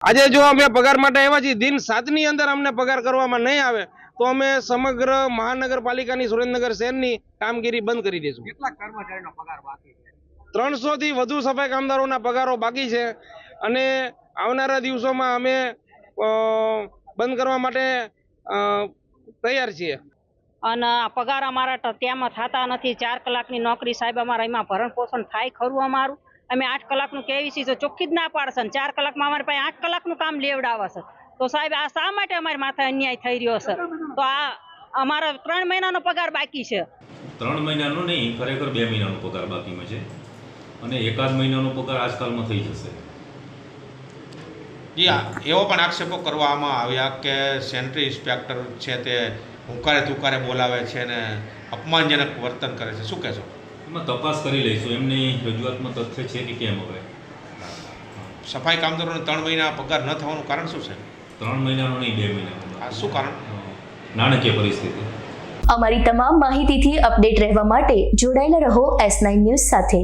આજે જો અમે પગાર માટે આવ્યા છીએ, દિન 7 ની અંદર અમને પગાર કરવામાં નહીં આવે તો અમે સમગ્ર મહાનગરપાલિકાની સુરેન્દ્રનગર શહેરની કામગીરી બંધ કરી દઈશું। કેટલા કર્મચારીનો પગાર બાકી છે? 300 થી વધુ સફાઈ કામદારોના પગારો બાકી છે અને આવનારા દિવસોમાં અમે બંધ કરવા માટે તૈયાર છીએ। અને પગાર અમારા ત્યાંમાં થતા નથી। 4 કલાકની નોકરી સાહેબ અમારા એમાં ભરણ પોષણ થાય ખરું અમારું? અમે 8 કલાકનું કહેવી છીએ તો ચોખ્ખી જ ના પાડશે ને 4 કલાકમાં અમારી પાસે 8 કલાકનું કામ લેવડાવે છે। તો સાહેબ આ શા માટે અમારી માથે અન્યાય થઈ રહ્યો છે? તો આ અમારા 3 મહિનાનો પગાર બાકી છે। 3 મહિનાનો નહીં, ખરેખર 2 મહિનાનો પગાર બાકીમાં છે અને એકાદ મહિનાનો પગાર આજકાલમાં થઈ જશે। જી હા, એવો પણ આક્ષેપો કરવામાં આવ્યા કે સેન્ટ્રી ઇન્સ્પેક્ટર છે તે હુંકારે તુકારે બોલાવે છે ને અપમાનજનક વર્તન કરે છે, શું કહેશો? એમાં તપાસ કરી લઈશું, એમની રજૂઆતમાં તથ્ય છે કે કેમ હવે। સફાઈ કામદારોને 3 મહિના પગાર ન થવાનું કારણ શું છે? 3 મહિનાનો નહીં, 2 મહિનાનો। આ શું કારણ? નાણાકીય પરિસ્થિતિ। અમારી તમામ માહિતીથી અપડેટ રહેવા માટે જોડાયેલા રહો S9 ન્યૂઝ સાથે।